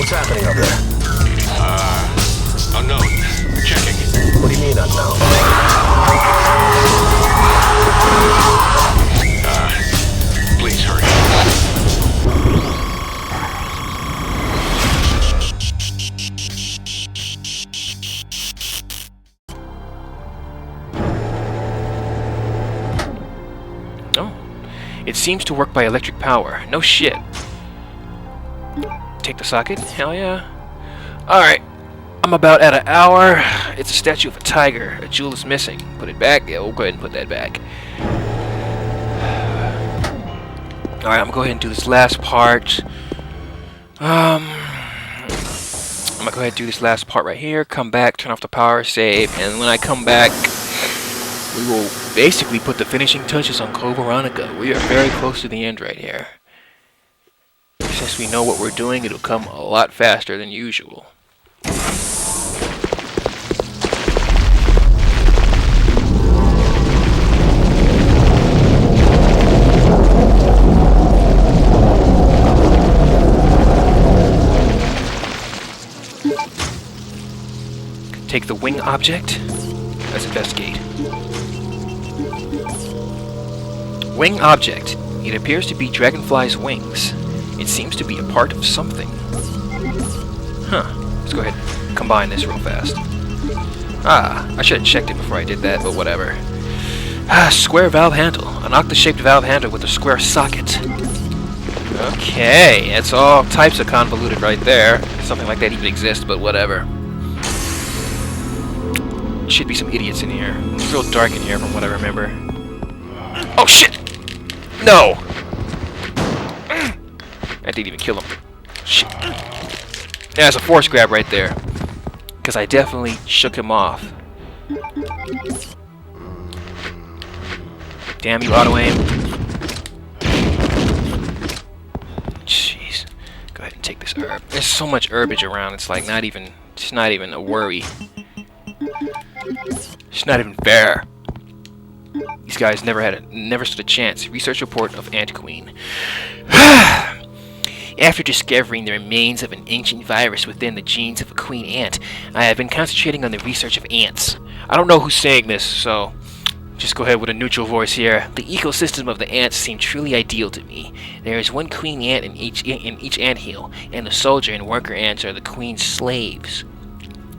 What's happening up there? Unknown. Checking. What do you mean unknown? Please hurry. Oh. It seems to work by electric power. No shit. Take the socket? Hell yeah. Alright. I'm about at an hour. It's a statue of a tiger. A jewel is missing. Put it back? Yeah, we'll go ahead and put that back. Alright, I'm gonna go ahead and do this last part. I'm gonna go ahead and do this last part right here. Come back, turn off the power, save, and when I come back, we will basically put the finishing touches on Veronica. We are very close to the end right here. Since we know what we're doing, it'll come a lot faster than usual. Take the wing object. Let's investigate. Wing object. It appears to be dragonfly's wings. It seems to be a part of something. Huh. Let's go ahead and combine this real fast. I should have checked it before I did that, but whatever. Square valve handle. An octa-shaped valve handle with a square socket. Okay, it's all types of convoluted right there. Something like that even exists, but whatever. Should be some idiots in here. It's real dark in here from what I remember. Oh shit! No! That didn't even kill him. Shit. Yeah, there's a force grab right there. Because I definitely shook him off. Damn you, auto-aim. Jeez. Go ahead and take this herb. There's so much herbage around, it's like it's not even a worry. It's not even fair. These guys never stood a chance. Research report of Ant Queen. After discovering the remains of an ancient virus within the genes of a queen ant, I have been concentrating on the research of ants. I don't know who's saying this, so just go ahead with a neutral voice here. The ecosystem of the ants seem truly ideal to me. There is one queen ant in each anthill, and the soldier and worker ants are the queen's slaves.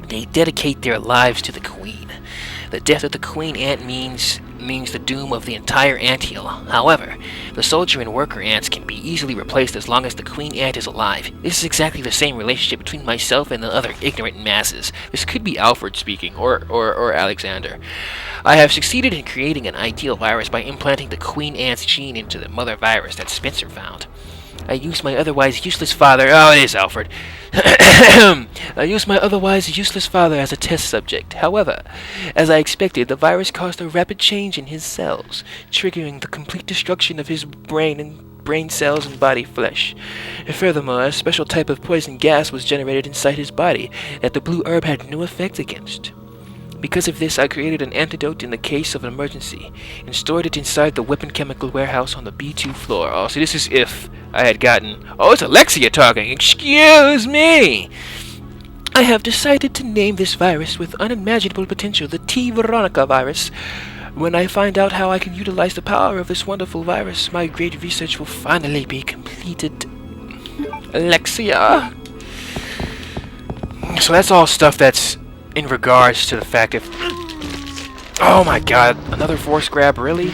They dedicate their lives to the queen. The death of the queen ant means the doom of the entire anthill. However, the soldier and worker ants can be easily replaced as long as the queen ant is alive. This is exactly the same relationship between myself and the other ignorant masses. This could be Alfred speaking, or Alexander. I have succeeded in creating an ideal virus by implanting the queen ant's gene into the mother virus that Spencer found. I used my otherwise useless father... Oh, it is Alfred. I used my otherwise useless father as a test subject. However, as I expected, the virus caused a rapid change in his cells, triggering the complete destruction of his brain cells and body flesh. Furthermore, a special type of poison gas was generated inside his body that the blue herb had no effect against. Because of this, I created an antidote in the case of an emergency, and stored it inside the weapon chemical warehouse on the B2 floor. Oh, so this is if I had gotten... Oh, it's Alexia talking! Excuse me! I have decided to name this virus with unimaginable potential the Veronica virus. When I find out how I can utilize the power of this wonderful virus, my great research will finally be completed. Alexia! So that's all stuff that's in regards to the fact if... Oh my god, another force grab, really?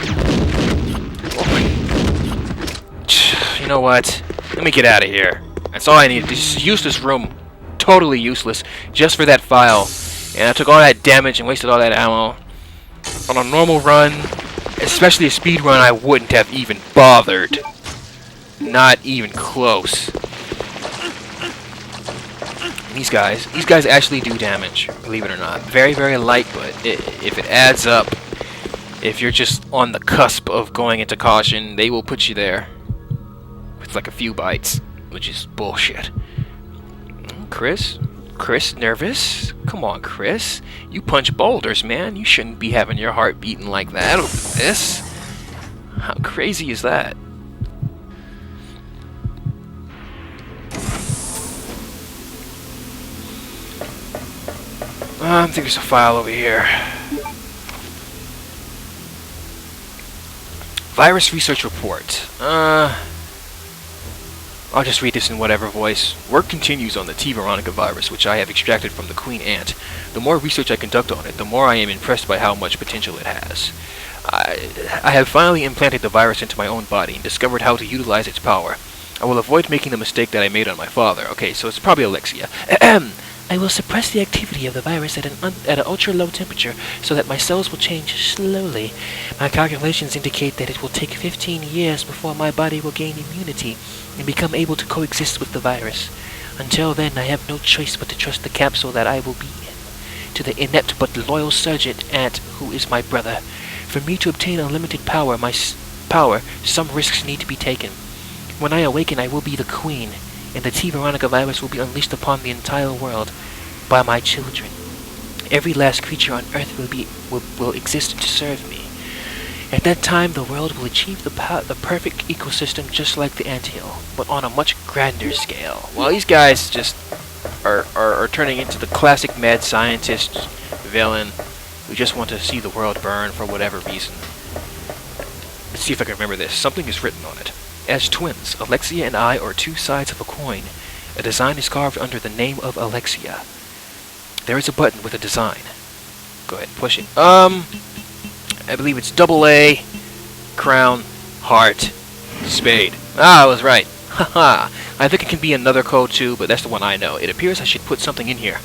Oh my... You know what? Let me get out of here. That's all I need. This useless room. Totally useless. Just for that file. And I took all that damage and wasted all that ammo. On a normal run, especially a speed run, I wouldn't have even bothered. Not even close. These guys actually do damage, believe it or not. Very, very light, but if it adds up, if you're just on the cusp of going into caution, they will put you there with like a few bites, which is bullshit. Chris, nervous? Come on, Chris. You punch boulders, man. You shouldn't be having your heart beating like that over this. How crazy is that? I think there's a file over here. Virus research report. I'll just read this in whatever voice. Work continues on the T. Veronica virus, which I have extracted from the queen ant. The more research I conduct on it, the more I am impressed by how much potential it has. I have finally implanted the virus into my own body and discovered how to utilize its power. I will avoid making the mistake that I made on my father. Okay, so it's probably Alexia. I will suppress the activity of the virus at an ultra-low temperature so that my cells will change slowly. My calculations indicate that it will take 15 years before my body will gain immunity and become able to coexist with the virus. Until then, I have no choice but to trust the capsule that I will be in, to the inept but loyal Sergeant Ant, who is my brother. For me to obtain unlimited power, some risks need to be taken. When I awaken, I will be the queen, and the T. Veronica virus will be unleashed upon the entire world by my children. Every last creature on Earth will exist to serve me. At that time, the world will achieve the perfect ecosystem just like the anthill, but on a much grander scale. Well, these guys just are turning into the classic mad scientist villain who just want to see the world burn for whatever reason. Let's see if I can remember this. Something is written on it. As twins, Alexia and I are two sides of a coin. A design is carved under the name of Alexia. There is a button with a design. Go ahead and push it. I believe it's AA, crown, heart, spade. Ah, I was right. Haha. I think it can be another code too, but that's the one I know. It appears I should put something in here.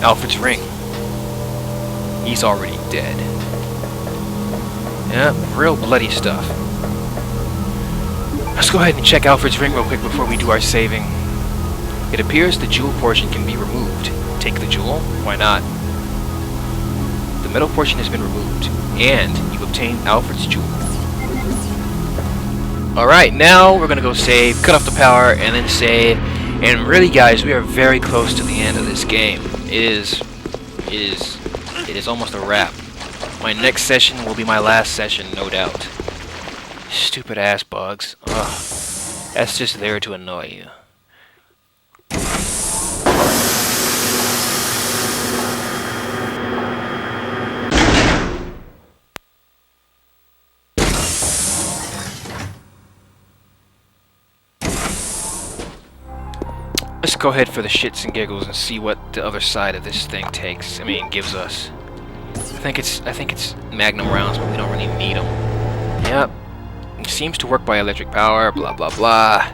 Alfred's ring. He's already dead. Yeah, real bloody stuff. Let's go ahead and check Alfred's ring real quick before we do our saving. It appears the jewel portion can be removed. Take the jewel? Why not? The metal portion has been removed, and you've obtained Alfred's jewel. Alright, now we're gonna go save, cut off the power, and then save. And really, guys, we are very close to the end of this game. It is almost a wrap. My next session will be my last session, no doubt. Stupid ass bugs. Ugh. That's just there to annoy you. Let's go ahead for the shits and giggles and see what the other side of this thing takes. I mean, gives us. I think it's magnum rounds, but we don't really need them. Yep. It seems to work by electric power. Blah blah blah.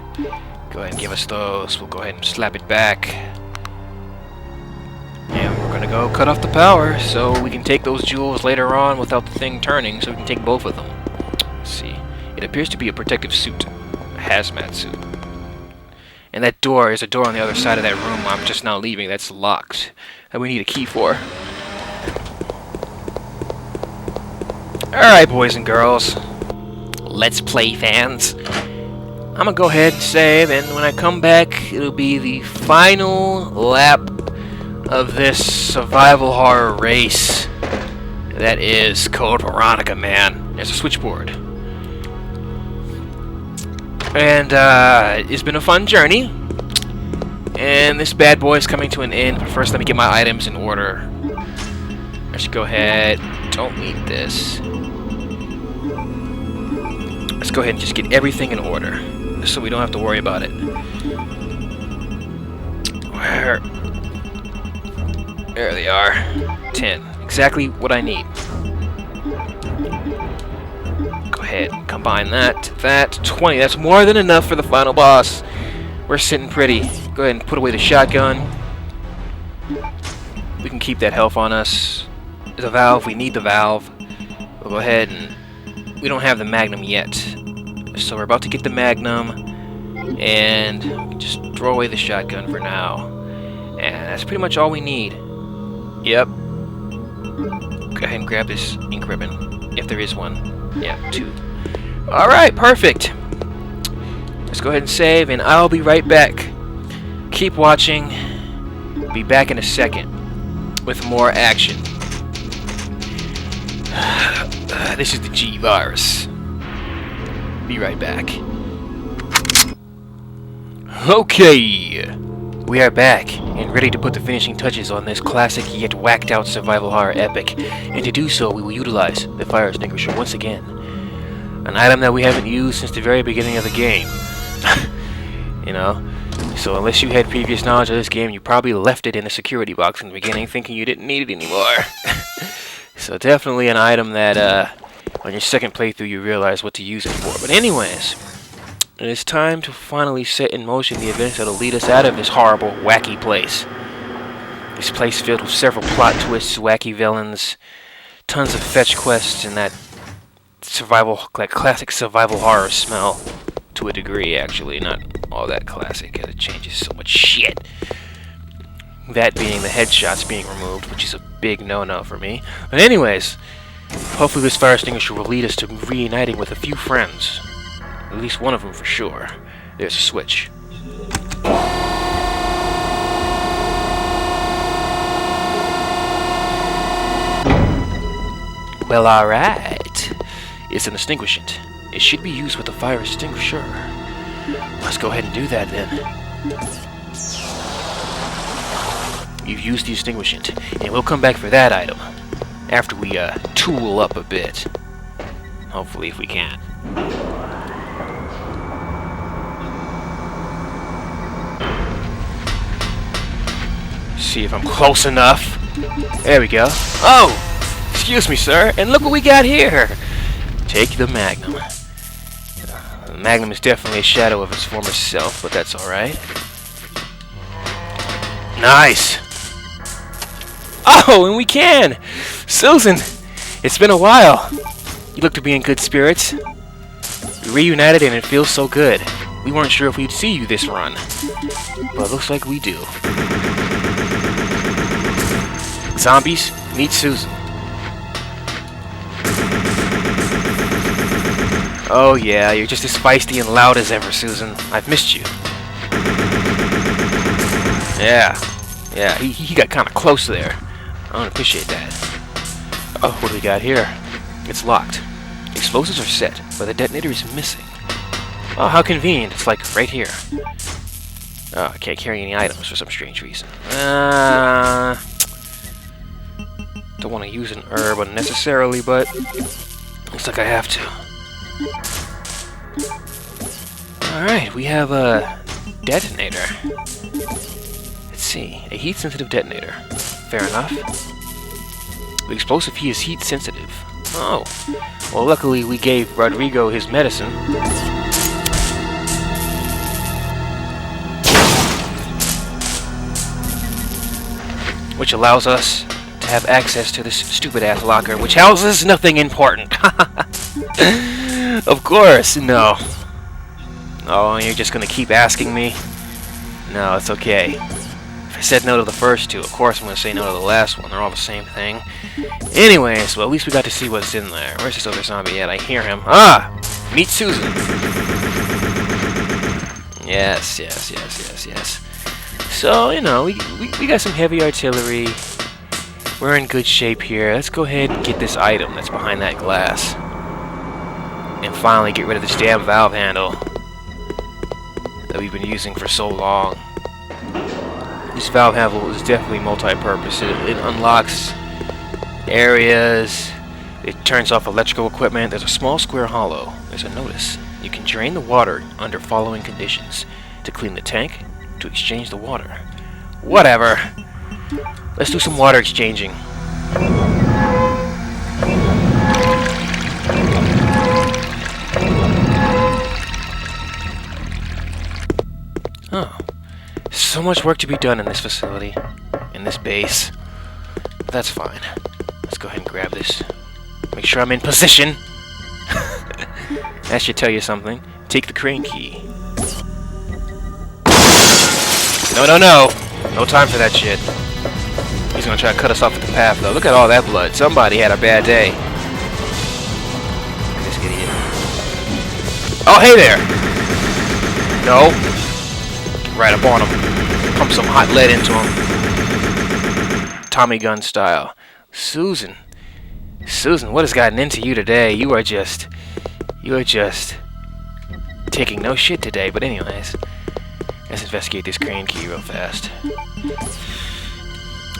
Go ahead and give us those. We'll go ahead and slap it back. And we're gonna go cut off the power so we can take those jewels later on without the thing turning. So we can take both of them. Let's see. It appears to be a protective suit, a hazmat suit. And that door is a door on the other side of that room I'm just now leaving. That's locked. That we need a key for. Alright, boys and girls. Let's play, fans. I'm gonna go ahead and save, and when I come back, it'll be the final lap of this survival horror race. That is Code Veronica, man. There's a switchboard. And it's been a fun journey, and this bad boy is coming to an end. But first, let me get my items in order. I should go ahead. Don't need this. Let's go ahead and just get everything in order, just so we don't have to worry about it. There they are. 10. Exactly what I need. Ahead. Combine that to that. 20. That's more than enough for the final boss. We're sitting pretty. Go ahead and put away the shotgun. We can keep that health on us. There's a valve. We need the valve. We'll go ahead and... We don't have the magnum yet. So we're about to get the magnum. And just throw away the shotgun for now. And that's pretty much all we need. Yep. Go ahead and grab this ink ribbon. If there is one. Yeah, 2. Alright, perfect. Let's go ahead and save, and I'll be right back. Keep watching. Be back in a second with more action. This is the G virus. Be right back. Okay, we are back and ready to put the finishing touches on this classic yet whacked out survival horror epic. And to do so, we will utilize the fire extinguisher once again. An item that we haven't used since the very beginning of the game. You know? So unless you had previous knowledge of this game, you probably left it in the security box in the beginning thinking you didn't need it anymore. So definitely an item that on your second playthrough you realize what to use it for. But anyways, it is time to finally set in motion the events that will lead us out of this horrible, wacky place. This place filled with several plot twists, wacky villains, tons of fetch quests, and that classic survival horror smell. To a degree, actually, not all that classic, because it changes so much shit. That being the headshots being removed, which is a big no-no for me. But anyways, hopefully this fire extinguisher will lead us to reuniting with a few friends. At least one of them for sure. There's a switch. Well, alright. It's an extinguishant. It should be used with a fire extinguisher. Let's go ahead and do that then. You've used the extinguishant, and we'll come back for that item after we tool up a bit. Hopefully, if we can. See if I'm close enough. There we go. Oh! Excuse me, sir, and look what we got here! Take the Magnum. The Magnum is definitely a shadow of its former self, but that's alright. Nice! Oh, and we can! Susan! It's been a while. You look to be in good spirits. We reunited and it feels so good. We weren't sure if we'd see you this run, but it looks like we do. Zombies, meet Susan. Oh yeah, you're just as feisty and loud as ever, Susan. I've missed you. Yeah, he got kind of close there. I don't appreciate that. Oh, what do we got here? It's locked. Explosives are set, but the detonator is missing. Oh, how convenient. It's like right here. Oh, I can't carry any items for some strange reason. Don't want to use an herb unnecessarily, but looks like I have to. Alright, we have a detonator. Let's see, a heat-sensitive detonator. Fair enough. The explosive heat is heat-sensitive. Oh, well luckily we gave Rodrigo his medicine. Which allows us to have access to this stupid-ass locker, which houses nothing important. Of course, no. Oh, you're just gonna keep asking me? No, it's okay. If I said no to the first two, of course I'm gonna say no to the last one. They're all the same thing. Anyways, well, at least we got to see what's in there. Where's this other zombie at? I hear him. Ah! Meet Susan! Yes. So, you know, we got some heavy artillery. We're in good shape here. Let's go ahead and get this item that's behind that glass. And finally get rid of this damn valve handle that we've been using for so long. This valve handle is definitely multi-purpose. It unlocks areas, it turns off electrical equipment. There's a small square hollow. There's a notice. You can drain the water under following conditions. To clean the tank, to exchange the water. Whatever. Let's do some water exchanging. Oh. So much work to be done in this facility. In this base. But that's fine. Let's go ahead and grab this. Make sure I'm in position. That should tell you something. Take the crane key. No. No time for that shit. He's gonna try to cut us off at the path, though. Look at all that blood. Somebody had a bad day. Look at this idiot. Oh, hey there! No. Get right up on him. Pump some hot lead into him. Tommy gun style. Susan. Susan, what has gotten into you today? You are just taking no shit today. But anyways, let's investigate this crane key real fast.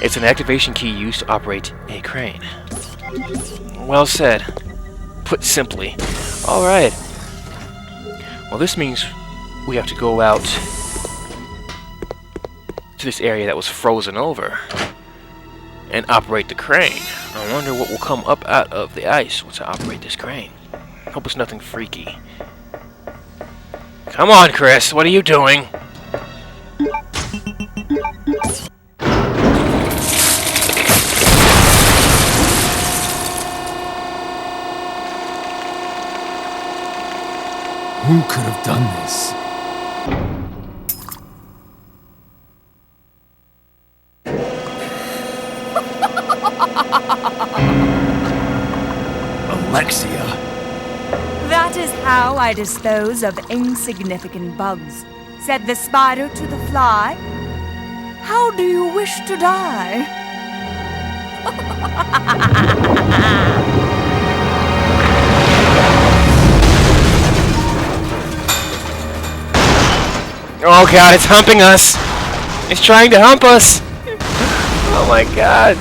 It's an activation key used to operate a crane. Well said. Put simply. Alright. Well, this means we have to go out to this area that was frozen over and operate the crane. I wonder what will come up out of the ice once I operate this crane. Hope it's nothing freaky. Come on, Chris, what are you doing? Who could have done this? Alexia. That is how I dispose of insignificant bugs, said the spider to the fly. How do you wish to die? Oh god, it's humping us! It's trying to hump us! Oh my god.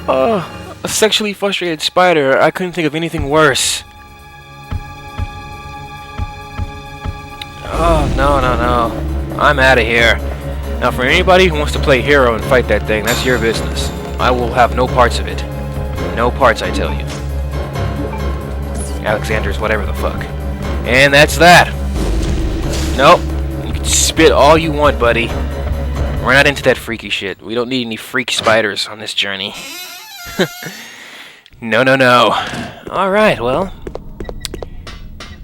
Oh, a sexually frustrated spider. I couldn't think of anything worse. Oh, no. I'm out of here. Now, for anybody who wants to play hero and fight that thing, that's your business. I will have no parts of it. No parts, I tell you. Alexander's whatever the fuck. And that's that. Nope. You can spit all you want, buddy. We're not into that freaky shit. We don't need any freak spiders on this journey. No. Alright, well.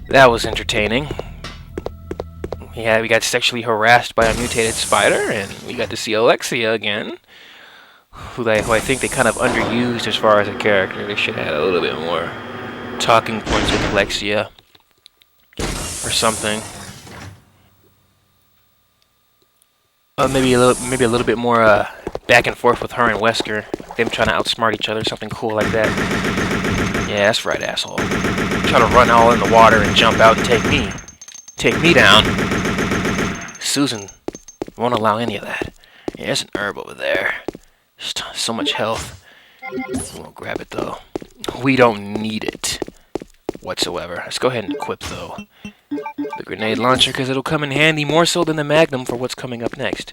That was entertaining. Yeah, we got sexually harassed by a mutated spider, and we got to see Alexia again. Who I think they kind of underused as far as a character. They should have had a little bit more talking points with Alexia. Or something. Maybe a little bit more back and forth with her and Wesker. Them trying to outsmart each other, something cool like that. Yeah, that's right, asshole. Try to run all in the water and jump out and take me down. Susan won't allow any of that. Yeah, there's an herb over there. Just so much health. We won't grab it though. We don't need it whatsoever. Let's go ahead and equip though the grenade launcher, because it'll come in handy more so than the Magnum for what's coming up next.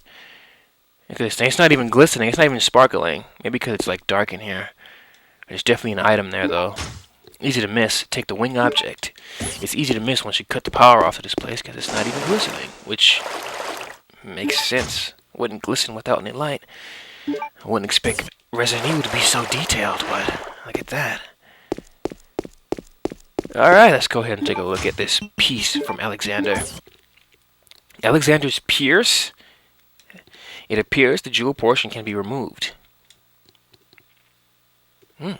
Look at this thing. It's not even glistening. It's not even sparkling. Maybe because it's like dark in here. There's definitely an item there though. Easy to miss. Take the wing object. It's easy to miss once you cut the power off of this place because it's not even glistening, which makes sense. Wouldn't glisten without any light. I wouldn't expect Resident Evil to be so detailed, but look at that. Alright, let's go ahead and take a look at this piece from Alexander. Alexander's pierce. It appears the jewel portion can be removed. The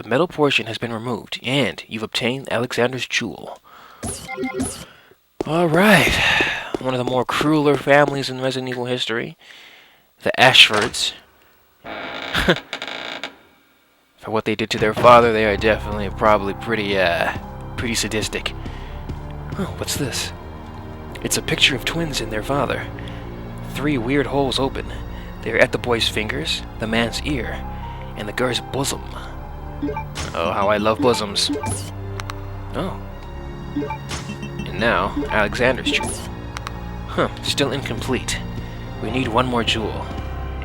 metal portion has been removed, and you've obtained Alexander's jewel. Alright. One of the more crueler families in Resident Evil history. The Ashfords. For what they did to their father, they are definitely probably pretty sadistic. Oh, what's this? It's a picture of twins and their father. 3 weird holes open. They're at the boy's fingers, the man's ear, and the girl's bosom. Oh, how I love bosoms. Oh. And now, Alexander's jewel. Still incomplete. We need one more jewel.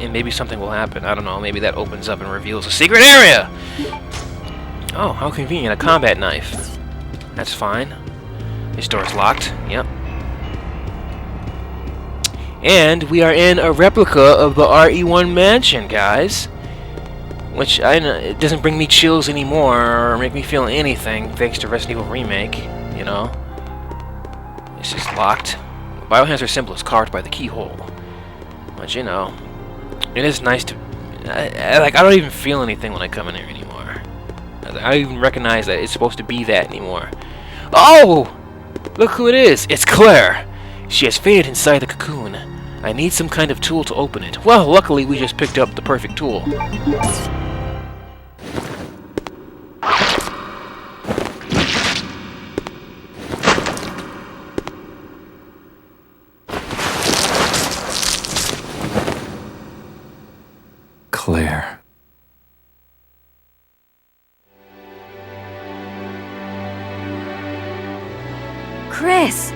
And maybe something will happen. I don't know, maybe that opens up and reveals a secret area! Oh, how convenient, a combat knife. That's fine. This door's locked, yep. And we are in a replica of the RE1 mansion, guys. Which, it doesn't bring me chills anymore, or make me feel anything, thanks to Resident Evil Remake, you know. It's just locked. Biohazard symbol is carved by the keyhole. But, you know, it is nice to... I don't even feel anything when I come in here anymore. I don't even recognize that it's supposed to be that anymore. Oh! Look who it is! It's Claire! She has fainted inside the cocoon. I need some kind of tool to open it. Well, luckily we just picked up the perfect tool. Claire. Chris!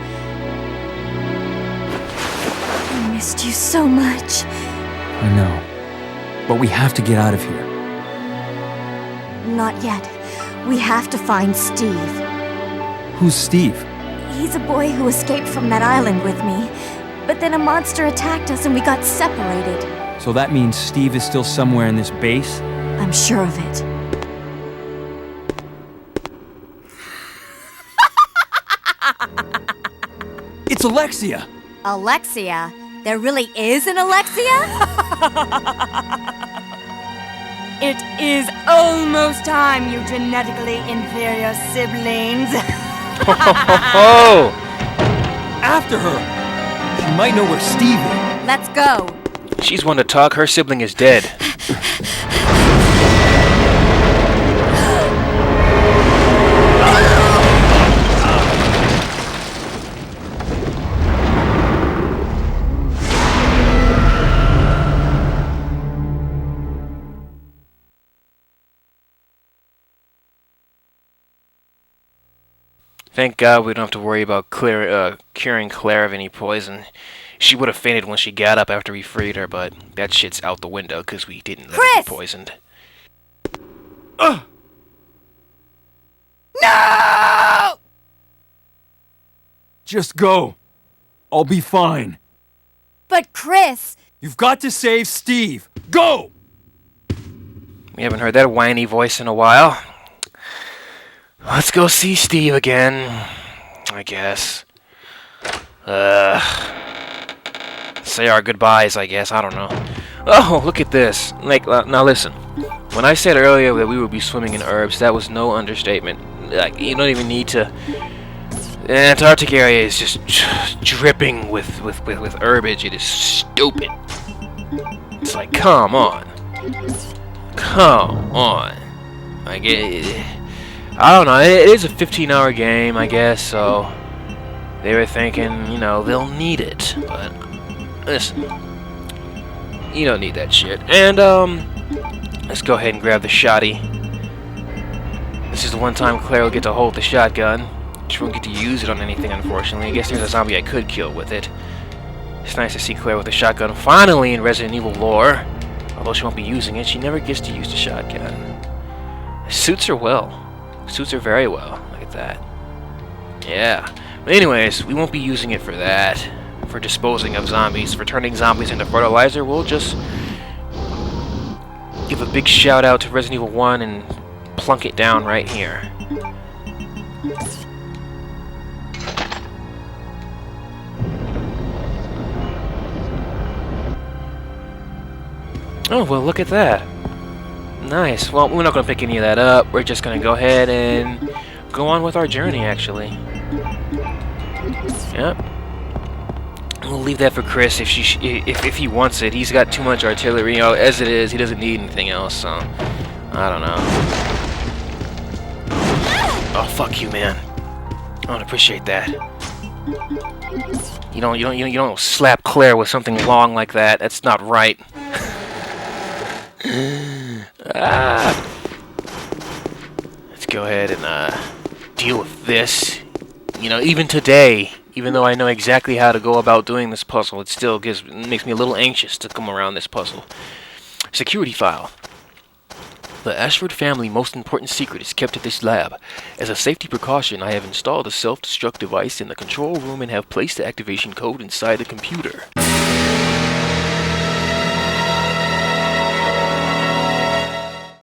I missed you so much. I know. But we have to get out of here. Not yet. We have to find Steve. Who's Steve? He's a boy who escaped from that island with me. But then a monster attacked us and we got separated. So that means Steve is still somewhere in this base? I'm sure of it. It's Alexia! Alexia? There really is an Alexia? It is almost time, you genetically inferior siblings. Oh! After her! She might know where Steve is. Let's go. She's one to talk. Her sibling is dead. Thank God we don't have to worry about curing Claire of any poison. She would have fainted when she got up after we freed her, but that shit's out the window because we didn't let her be poisoned. No! Just go. I'll be fine. But Chris... You've got to save Steve. Go! We haven't heard that whiny voice in a while. Let's go see Steve again, I guess. Say our goodbyes, I guess. I don't know. Oh, look at this. Now listen. When I said earlier that we would be swimming in herbs, that was no understatement. Like, you don't even need to... The Antarctic area is just dripping with herbage. It is stupid. It's like, come on. Come on. Like, I don't know. It is a 15-hour game, I guess, so... They were thinking, you know, they'll need it. But, listen. You don't need that shit. And, let's go ahead and grab the shotty. This is the one time Claire will get to hold the shotgun. She won't get to use it on anything, unfortunately. I guess there's a zombie I could kill with it. It's nice to see Claire with a shotgun finally in Resident Evil lore. Although she won't be using it, she never gets to use the shotgun. It suits her well. Suits her very well. Look at that. Yeah. But anyways, we won't be using it for that. For disposing of zombies. For turning zombies into fertilizer, we'll just give a big shout out to Resident Evil 1 and plunk it down right here. Oh, well, look at that. Nice. Well, we're not going to pick any of that up. We're just going to go ahead and go on with our journey, actually. Yep. We'll leave that for Chris if if he wants it. He's got too much artillery. You know, as it is, he doesn't need anything else, so... I don't know. Oh, fuck you, man. I don't appreciate that. You don't slap Claire with something long like that. That's not right. Let's go ahead and deal with this. You know, even today, even though I know exactly how to go about doing this puzzle, it still makes me a little anxious to come around this puzzle. Security file. The Ashford family most important secret is kept at this lab. As a safety precaution, I have installed a self-destruct device in the control room and have placed the activation code inside the computer.